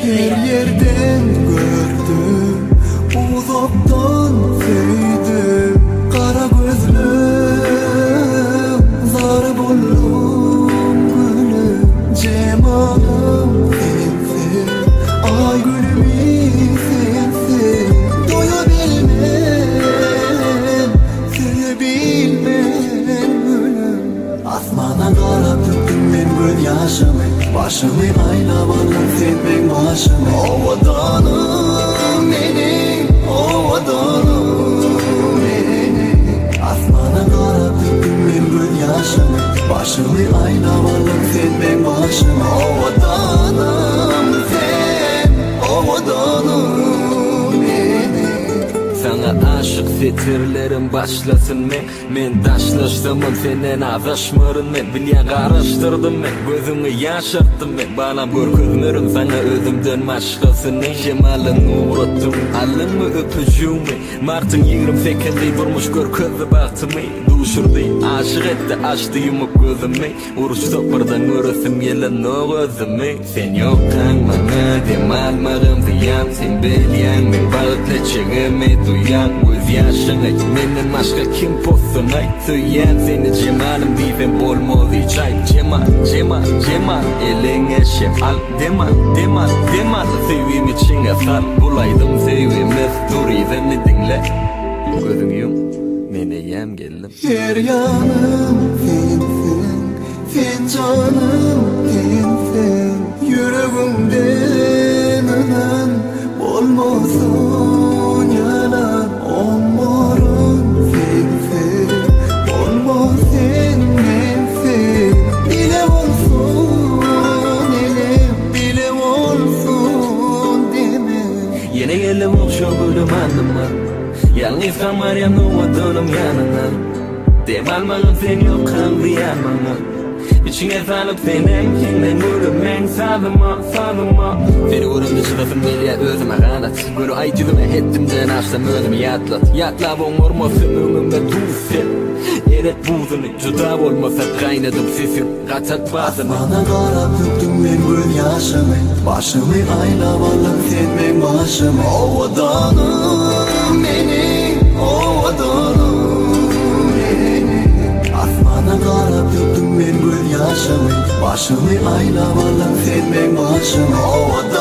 Her yerden gördüm, uzaktan sevdim. Kara gözlüm, zar buldum gülüm. Cemalım sensin, ay gülümü sensin. Doyabilmem, sevebilmem gülüm. Asmana karab döktüm ben göz yaşımı. Başımı aylap aldım sen ben başımı. O vatanım benim, o vatanım benim. Asmana karab döktüm ben göz yaşımı. Başımı aylap aldım sen ben başımı. O vatanım sen, o vatanım benim. Sana aşık setirlerim başlasın men taşlaştımın senden azışmırın men. Bilyen karıştırdım men, gözümü yaşarttım men. Balam gör közlerim sana özümden maşkasın men. Cemalını uğrattım, alınmı öpücüğümü. Martın 28'li durmuş gör közü baktımı. Duşurdu, aşık etti açtı yumuk gözümü. Uruş topırdan örüsüm yelen o gözümü. Sen yoktan bana demalmağım ziyan. Sen belyen men bağıtla çığımı duyan. Göz yaşın et menden başka kim pozsun ay. Söyleyen seni cemalım diyfen olmaz hiç ay. Cemal, Cemal, Cemal eline şefal. Demal, Demal, Demal sevim için asal. Bulaydım sevimiz dur izini dinle. Gözün yum, meneyem geldim. Her yanım sensin, sen canım sensin. Yüreğimden ölen olmasın yalan. Umurun sensin, olmaz sen bensin. Bile olsun elim, bile olsun deme. Yine geldim okşa bölüm andıma. Yalnız kalmar yanıma dönüm yanına. Demalmağım sen yok kanlayan bana. İçine salıp senden kimden görüm men sağlıma, sağlıma. Seni uğrum dışıdasın belye özüme kanat. Gölü ay yüzüme ettimden açsam özümü yatlat. Yatla bon ormasın önümde tufsen. Eret buzunu juda olmasa kaynadım sesin kaçat basını. Bana karab döktüm ben göz yaşımı. Başımı aylap aldım sen ben başımı. O vatanım benim, o vatanım benim. Asmana karab döktüm ben göz yaşımı. Başımı aylap aldım sen ben başımı. O vatanım